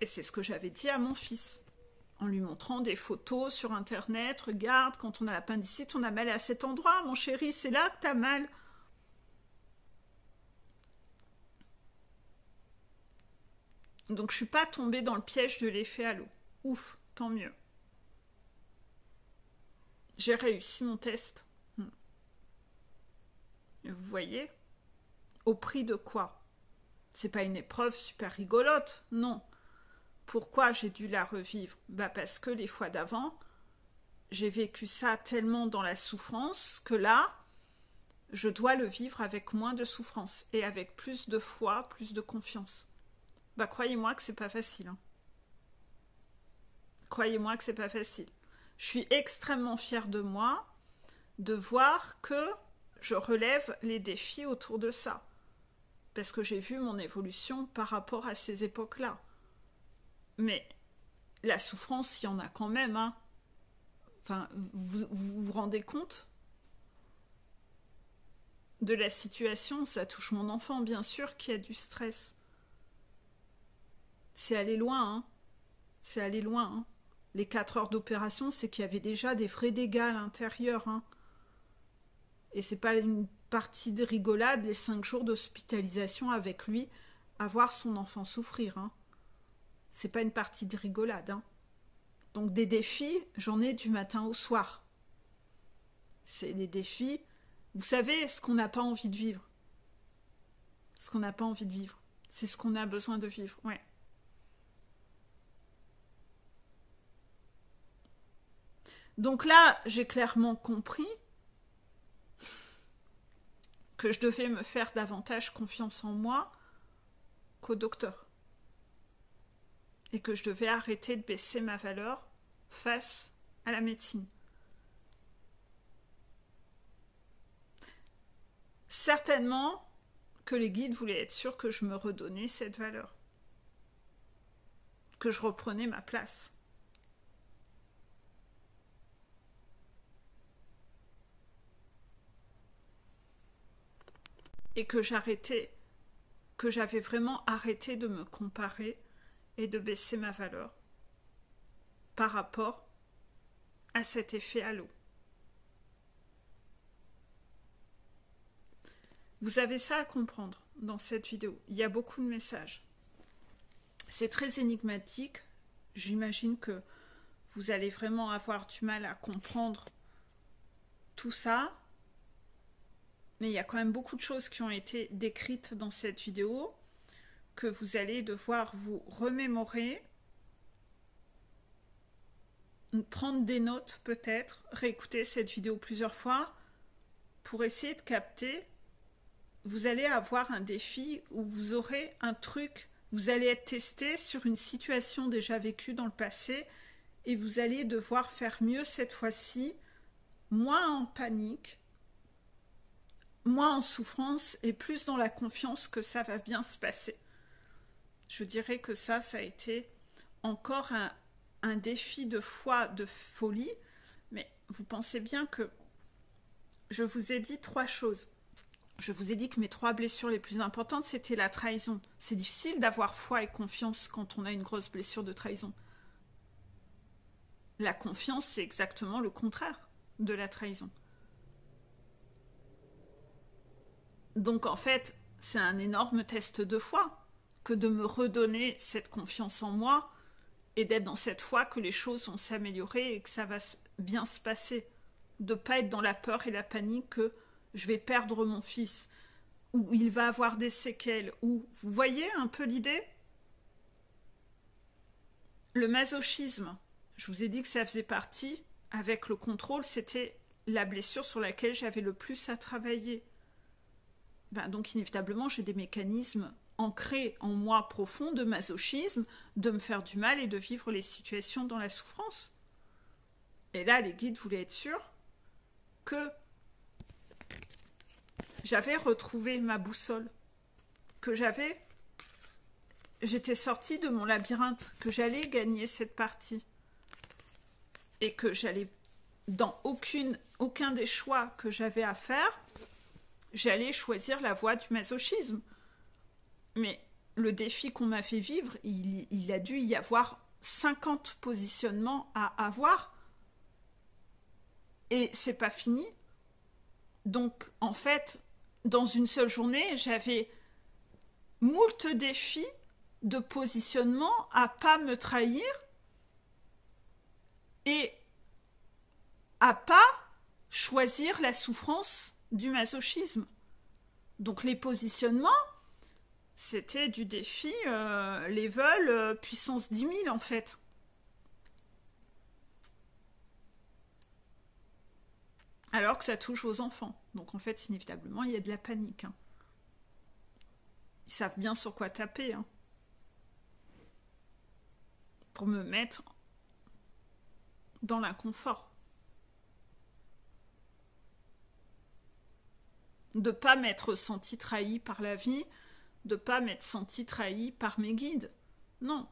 Et c'est ce que j'avais dit à mon fils, en lui montrant des photos sur internet. Regarde, quand on a l'appendicite, on a mal à cet endroit, mon chéri, c'est là que t'as mal. Donc je suis pas tombée dans le piège de l'effet halo. Ouf, tant mieux. J'ai réussi mon test. Vous voyez ? Au prix de quoi ? C'est pas une épreuve super rigolote, non. Pourquoi j'ai dû la revivre ? Parce que les fois d'avant, j'ai vécu ça tellement dans la souffrance que là, je dois le vivre avec moins de souffrance et avec plus de foi, plus de confiance. Croyez-moi que c'est pas facile. Croyez-moi que c'est pas facile. Je suis extrêmement fière de moi de voir que je relève les défis autour de ça. Parce que j'ai vu mon évolution par rapport à ces époques-là. Mais la souffrance, il y en a quand même. Enfin, vous rendez compte de la situation? Ça touche mon enfant, bien sûr, qui a du stress. C'est allé loin, C'est allé loin, Les 4 heures d'opération, c'est qu'il y avait déjà des vrais dégâts à l'intérieur, Et c'est pas une partie de rigolade, les 5 jours d'hospitalisation avec lui, à voir son enfant souffrir, C'est pas une partie de rigolade, Donc des défis, j'en ai du matin au soir. C'est des défis, vous savez, ce qu'on n'a pas envie de vivre. Ce qu'on n'a pas envie de vivre. C'est ce qu'on a besoin de vivre, ouais. Donc là, j'ai clairement compris que je devais me faire davantage confiance en moi qu'au docteur. Et que je devais arrêter de baisser ma valeur face à la médecine. Certainement que les guides voulaient être sûrs que je me redonnais cette valeur. Que je reprenais ma place. Et que j'avais vraiment arrêté de me comparer et de baisser ma valeur par rapport à cet effet halo. Vous avez ça à comprendre dans cette vidéo. Il y a beaucoup de messages. C'est très énigmatique. J'imagine que vous allez vraiment avoir du mal à comprendre tout ça. Mais il y a quand même beaucoup de choses qui ont été décrites dans cette vidéo que vous allez devoir vous remémorer, prendre des notes peut-être, réécouter cette vidéo plusieurs fois pour essayer de capter. Vous allez avoir un défi où vous aurez un truc, vous allez être testé sur une situation déjà vécue dans le passé et vous allez devoir faire mieux cette fois-ci, moins en panique, moins en souffrance et plus dans la confiance que ça va bien se passer. Je dirais que ça a été encore un défi de foi, de folie, mais vous pensez bien que je vous ai dit 3 choses. Je vous ai dit que mes 3 blessures les plus importantes, c'était la trahison. C'est difficile d'avoir foi et confiance quand on a une grosse blessure de trahison. La confiance, c'est exactement le contraire de la trahison. Donc en fait, c'est un énorme test de foi que de me redonner cette confiance en moi et d'être dans cette foi que les choses vont s'améliorer et que ça va bien se passer. De ne pas être dans la peur et la panique que je vais perdre mon fils, ou il va avoir des séquelles, ou vous voyez un peu l'idée? Le masochisme, je vous ai dit que ça faisait partie, avec le contrôle, c'était la blessure sur laquelle j'avais le plus à travailler. Donc inévitablement, j'ai des mécanismes ancrés en moi profonds de masochisme, de me faire du mal et de vivre les situations dans la souffrance. Et là, les guides voulaient être sûrs que j'avais retrouvé ma boussole, que j'étais sortie de mon labyrinthe, que j'allais gagner cette partie et que j'allais, dans aucun des choix que j'avais à faire, j'allais choisir la voie du masochisme. Mais le défi qu'on m'a fait vivre, il a dû y avoir 50 positionnements à avoir. Et c'est pas fini. Donc, en fait, dans une seule journée, j'avais moult défis de positionnement à pas me trahir et à pas choisir la souffrance du masochisme. Donc, les positionnements, c'était du défi level puissance 10 000 en fait. Alors que ça touche aux enfants. Donc en fait, inévitablement, il y a de la panique. Hein. Ils savent bien sur quoi taper. Hein. Pour me mettre dans l'inconfort. De ne pas m'être senti trahi par la vie, de ne pas m'être senti trahi par mes guides. Non.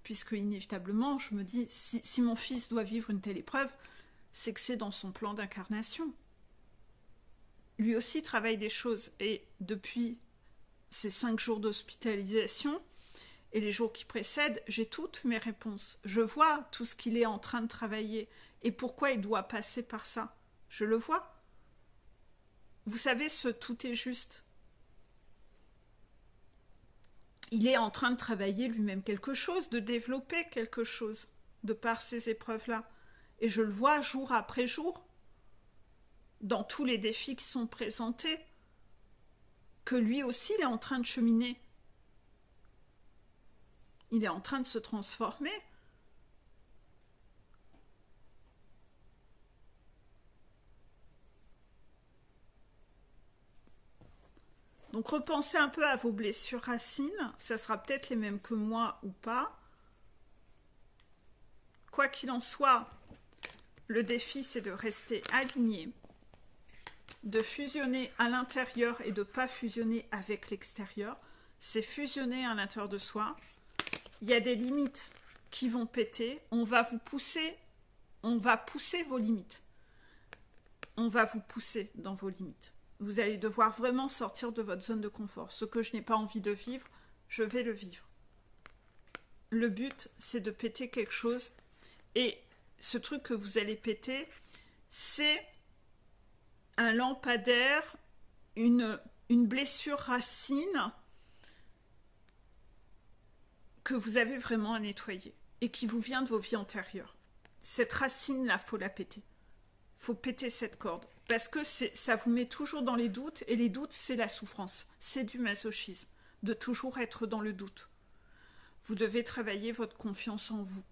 Puisque inévitablement, je me dis, si mon fils doit vivre une telle épreuve, c'est que c'est dans son plan d'incarnation. Lui aussi travaille des choses. Et depuis ces 5 jours d'hospitalisation et les jours qui précèdent, j'ai toutes mes réponses. Je vois tout ce qu'il est en train de travailler et pourquoi il doit passer par ça. Je le vois. Vous savez, ce tout est juste. Il est en train de travailler lui-même quelque chose, de développer quelque chose de par ces épreuves-là. Et je le vois jour après jour, dans tous les défis qui sont présentés, que lui aussi, il est en train de cheminer. Il est en train de se transformer. Donc repensez un peu à vos blessures racines, ça sera peut-être les mêmes que moi ou pas. Quoi qu'il en soit, le défi, c'est de rester aligné, de fusionner à l'intérieur et de ne pas fusionner avec l'extérieur. C'est fusionner à l'intérieur de soi. Il y a des limites qui vont péter. On va pousser vos limites. On va vous pousser dans vos limites. Vous allez devoir vraiment sortir de votre zone de confort. Ce que je n'ai pas envie de vivre, je vais le vivre. Le but, c'est de péter quelque chose. Et ce truc que vous allez péter, c'est un lampadaire, une blessure racine que vous avez vraiment à nettoyer et qui vous vient de vos vies antérieures. Cette racine-là, il faut la péter. Il faut péter cette corde. Parce que ça vous met toujours dans les doutes, et les doutes, c'est la souffrance. C'est du masochisme, de toujours être dans le doute. Vous devez travailler votre confiance en vous,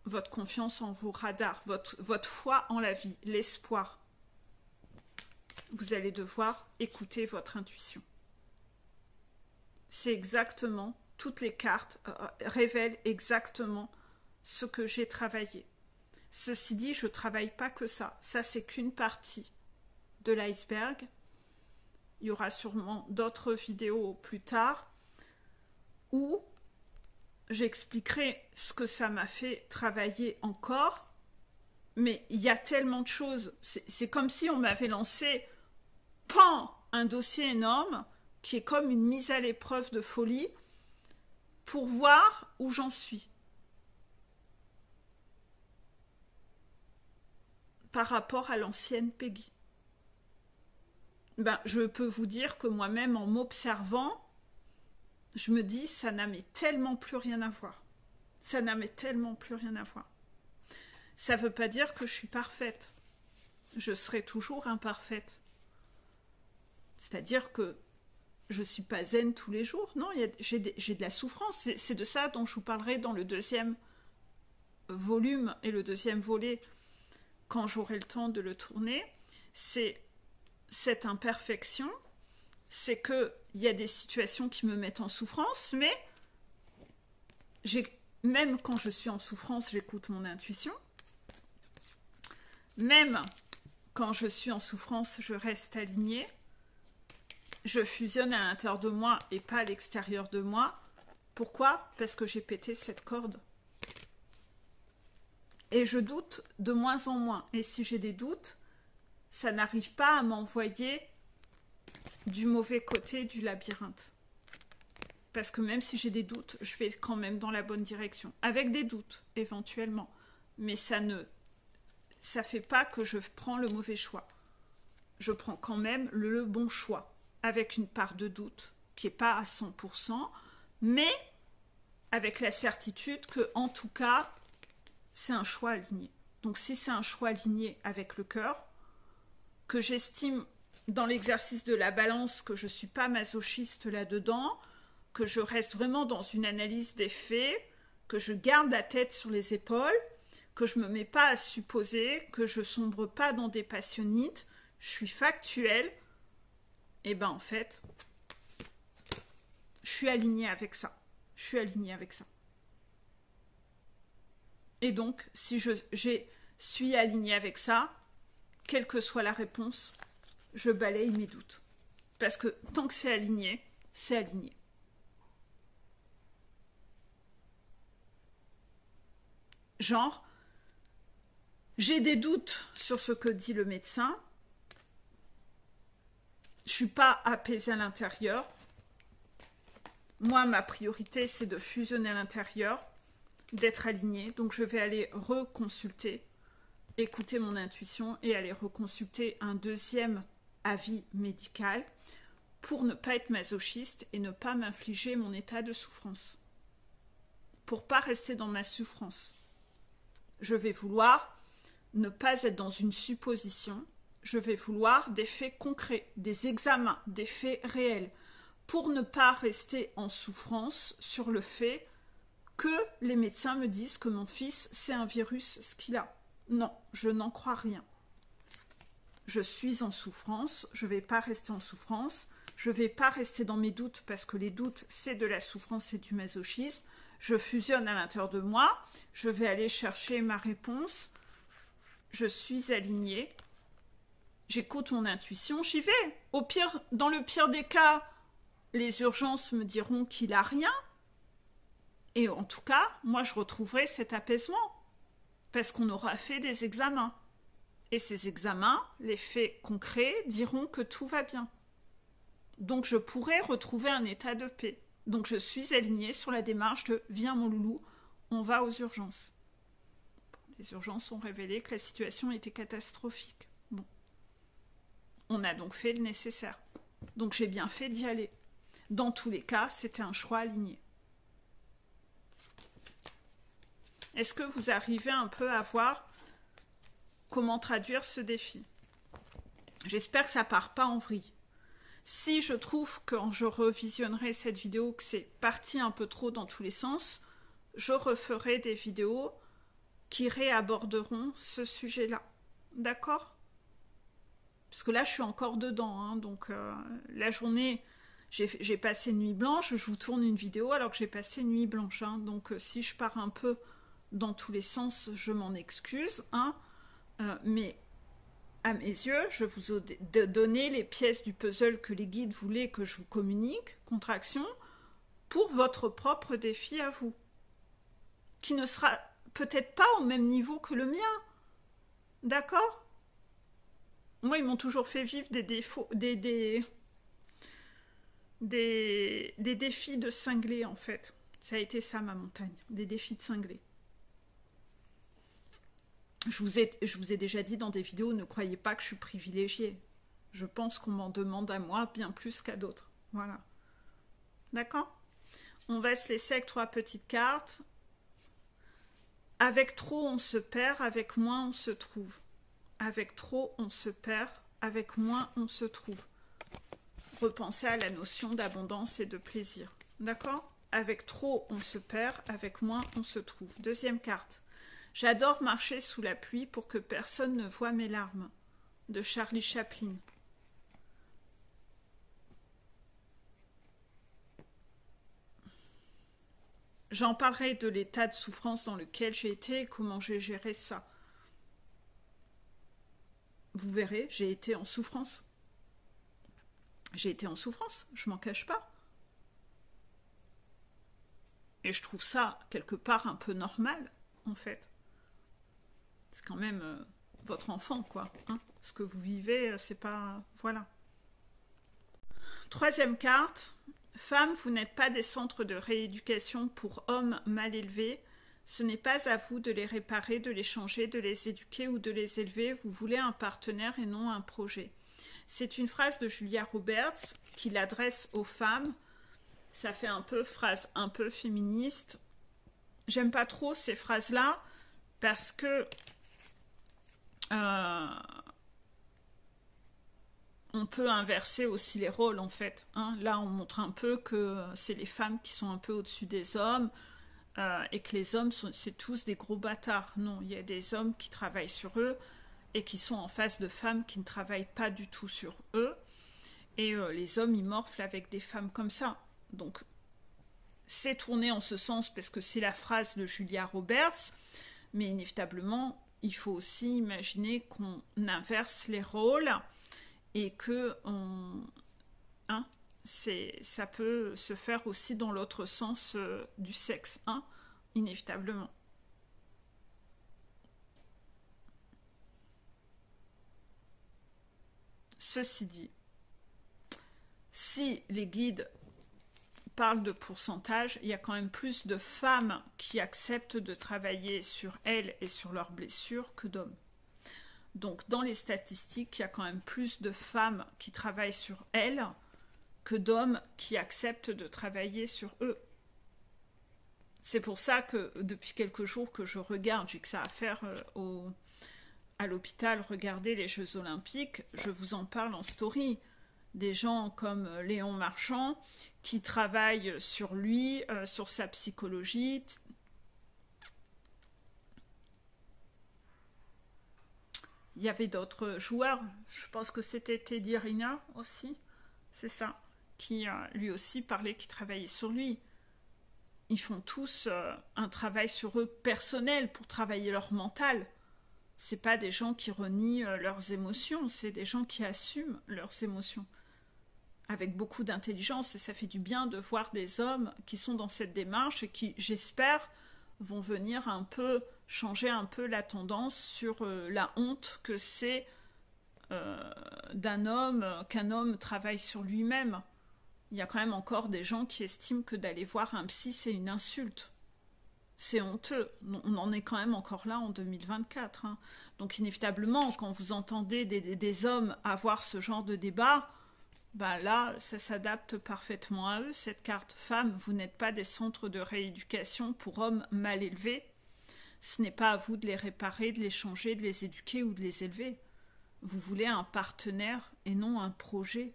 votre confiance en vos radars, votre foi en la vie, l'espoir. Vous allez devoir écouter votre intuition. C'est exactement, toutes les cartes révèlent exactement ce que j'ai travaillé. Ceci dit, je ne travaille pas que ça. Ça, c'est qu'une partie de l'iceberg. Il y aura sûrement d'autres vidéos plus tard où j'expliquerai ce que ça m'a fait travailler encore. Mais il y a tellement de choses. C'est comme si on m'avait lancé un dossier énorme qui est comme une mise à l'épreuve de folie pour voir où j'en suis. Par rapport à l'ancienne Peggy. Je peux vous dire que moi-même, en m'observant, je me dis, ça n'a mais tellement plus rien à voir. Ça n'a mais tellement plus rien à voir. Ça ne veut pas dire que je suis parfaite. Je serai toujours imparfaite. C'est-à-dire que je ne suis pas zen tous les jours. Non, j'ai de la souffrance. C'est de ça dont je vous parlerai dans le deuxième volume et le deuxième volet quand j'aurai le temps de le tourner. C'est cette imperfection. C'est qu'il y a des situations qui me mettent en souffrance, mais même quand je suis en souffrance, j'écoute mon intuition. Même quand je suis en souffrance, je reste alignée. Je fusionne à l'intérieur de moi et pas à l'extérieur de moi. Pourquoi? Parce que j'ai pété cette corde. Et je doute de moins en moins. Et si j'ai des doutes, ça n'arrive pas à m'envoyer du mauvais côté du labyrinthe. Parce que même si j'ai des doutes, je vais quand même dans la bonne direction. Avec des doutes, éventuellement. Mais ça ne fait pas que je prends le mauvais choix. Je prends quand même le bon choix. Avec une part de doute qui n'est pas à 100%, mais avec la certitude que, en tout cas, c'est un choix aligné. Donc si c'est un choix aligné avec le cœur, que j'estime dans l'exercice de la balance que je ne suis pas masochiste là-dedans, que je reste vraiment dans une analyse des faits, que je garde la tête sur les épaules, que je ne me mets pas à supposer, que je ne sombre pas dans des passionnites, je suis factuelle, et en fait, je suis alignée avec ça. Je suis alignée avec ça. Et donc, si je suis alignée avec ça, quelle que soit la réponse, je balaye mes doutes. Parce que tant que c'est aligné, c'est aligné. Genre, j'ai des doutes sur ce que dit le médecin. Je ne suis pas apaisée à l'intérieur. Moi, ma priorité, c'est de fusionner à l'intérieur, d'être alignée. Donc, je vais aller reconsulter, écouter mon intuition et aller reconsulter un deuxième avis médical pour ne pas être masochiste et ne pas m'infliger mon état de souffrance. Pour ne pas rester dans ma souffrance. Je vais vouloir ne pas être dans une supposition. Je vais vouloir des faits concrets, des examens, des faits réels, pour ne pas rester en souffrance sur le fait que les médecins me disent que mon fils, c'est un virus, ce qu'il a. Non, je n'en crois rien. Je suis en souffrance, je ne vais pas rester en souffrance, je ne vais pas rester dans mes doutes parce que les doutes, c'est de la souffrance, c'est du masochisme. Je fusionne à l'intérieur de moi, je vais aller chercher ma réponse, je suis alignée. J'écoute mon intuition, j'y vais. Au pire, dans le pire des cas, les urgences me diront qu'il n'a rien. Et en tout cas, moi, je retrouverai cet apaisement. Parce qu'on aura fait des examens. Et ces examens, les faits concrets, diront que tout va bien. Donc, je pourrai retrouver un état de paix. Donc, je suis alignée sur la démarche de « Viens, mon loulou, on va aux urgences ». Les urgences ont révélé que la situation était catastrophique. Bon. On a donc fait le nécessaire. Donc j'ai bien fait d'y aller. Dans tous les cas, c'était un choix aligné. Est-ce que vous arrivez un peu à voir comment traduire ce défi? J'espère que ça ne part pas en vrille. Si je trouve quand je revisionnerai cette vidéo que c'est parti un peu trop dans tous les sens, je referai des vidéos qui réaborderont ce sujet-là. D'accord? Parce que là, je suis encore dedans. Hein, donc, la journée, j'ai passé nuit blanche. Je vous tourne une vidéo alors que j'ai passé nuit blanche. Hein, donc, si je pars un peu dans tous les sens, je m'en excuse. Hein, mais à mes yeux, je vous ai donné les pièces du puzzle que les guides voulaient que je vous communique, contraction, pour votre propre défi à vous, qui ne sera peut-être pas au même niveau que le mien. D'accord? Moi, ils m'ont toujours fait vivre des défis de cinglés, en fait. Ça a été ça, ma montagne. Des défis de cinglés. Je vous ai déjà dit dans des vidéos, ne croyez pas que je suis privilégiée. Je pense qu'on m'en demande à moi bien plus qu'à d'autres. Voilà. D'accord? On va se laisser avec 3 petites cartes. Avec trop, on se perd. Avec moins, on se trouve. Avec trop, on se perd. Avec moins, on se trouve. Repensez à la notion d'abondance et de plaisir. D'accord? Avec trop, on se perd. Avec moins, on se trouve. Deuxième carte. J'adore marcher sous la pluie pour que personne ne voie mes larmes. De Charlie Chaplin. J'en parlerai de l'état de souffrance dans lequel j'ai été et comment j'ai géré ça. Vous verrez, j'ai été en souffrance. J'ai été en souffrance, je m'en cache pas. Et je trouve ça, quelque part, un peu normal, en fait. C'est quand même votre enfant, quoi. Hein. Ce que vous vivez, c'est pas... Voilà. Troisième carte. Femmes, vous n'êtes pas des centres de rééducation pour hommes mal élevés. Ce n'est pas à vous de les réparer, de les changer, de les éduquer ou de les élever. Vous voulez un partenaire et non un projet. C'est une phrase de Julia Roberts qui l'adresse aux femmes. Ça fait un peu phrase un peu féministe. J'aime pas trop ces phrases-là parce que on peut inverser aussi les rôles en fait. Hein. Là, on montre un peu que c'est les femmes qui sont un peu au-dessus des hommes et que les hommes, c'est tous des gros bâtards. Non, il y a des hommes qui travaillent sur eux et qui sont en face de femmes qui ne travaillent pas du tout sur eux. Et les hommes, ils morflent avec des femmes comme ça. Donc, c'est tourné en ce sens parce que c'est la phrase de Julia Roberts, mais inévitablement, il faut aussi imaginer qu'on inverse les rôles et que ça peut se faire aussi dans l'autre sens du sexe, hein, inévitablement. Ceci dit, si les guides parlent de pourcentage, il y a quand même plus de femmes qui acceptent de travailler sur elles et sur leurs blessures que d'hommes. Donc, dans les statistiques, il y a quand même plus de femmes qui travaillent sur elles que d'hommes qui acceptent de travailler sur eux. C'est pour ça que depuis quelques jours que je regarde, j'ai que ça à faire à l'hôpital, regarder les Jeux Olympiques, je vous en parle en story. Des gens comme Léon Marchand qui travaillent sur lui, sur sa psychologie. Il y avait d'autres joueurs, je pense que c'était Teddy Riner aussi, c'est ça, qui lui aussi parlait, qui travaillait sur lui. Ils font tous un travail sur eux personnel pour travailler leur mental. C'est pas des gens qui renient leurs émotions, c'est des gens qui assument leurs émotions. Avec beaucoup d'intelligence, et ça fait du bien de voir des hommes qui sont dans cette démarche et qui, j'espère, vont venir un peu changer un peu la tendance sur la honte que c'est d'un homme, qu'un homme travaille sur lui-même. Il y a quand même encore des gens qui estiment que d'aller voir un psy, c'est une insulte. C'est honteux. On en est quand même encore là en 2024. Hein. Donc inévitablement, quand vous entendez des hommes avoir ce genre de débat, ben là, ça s'adapte parfaitement à eux. Cette carte femme, vous n'êtes pas des centres de rééducation pour hommes mal élevés. Ce n'est pas à vous de les réparer, de les changer, de les éduquer ou de les élever. Vous voulez un partenaire et non un projet.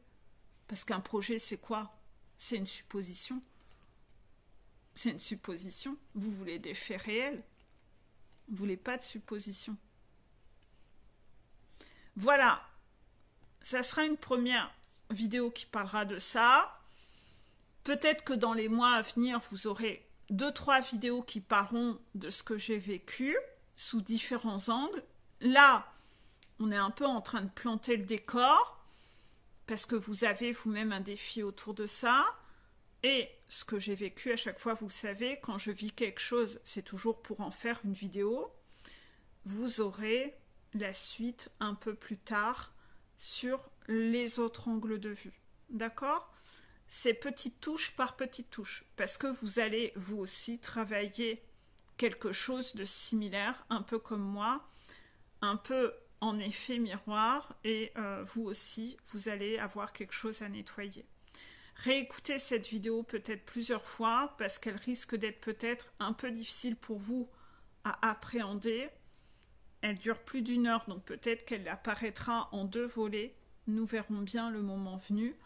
Parce qu'un projet, c'est quoi? C'est une supposition. C'est une supposition. Vous voulez des faits réels. Vous ne voulez pas de supposition. Voilà. Ça sera une première vidéo qui parlera de ça. Peut-être que dans les mois à venir, vous aurez 2-3 vidéos qui parleront de ce que j'ai vécu sous différents angles. Là, on est un peu en train de planter le décor, parce que vous avez vous-même un défi autour de ça. Et ce que j'ai vécu à chaque fois, vous savez, quand je vis quelque chose, c'est toujours pour en faire une vidéo. Vous aurez la suite un peu plus tard sur les autres angles de vue. D'accord? C'est petite touche par petite touche, parce que vous allez vous aussi travailler quelque chose de similaire, un peu comme moi, un peu en effet miroir, et vous aussi, vous allez avoir quelque chose à nettoyer. Réécoutez cette vidéo peut-être plusieurs fois, parce qu'elle risque d'être peut-être un peu difficile pour vous à appréhender. Elle dure plus d'1 heure, donc peut-être qu'elle apparaîtra en 2 volets. Nous verrons bien le moment venu.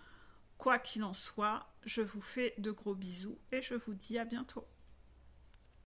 Quoi qu'il en soit, je vous fais de gros bisous et je vous dis à bientôt.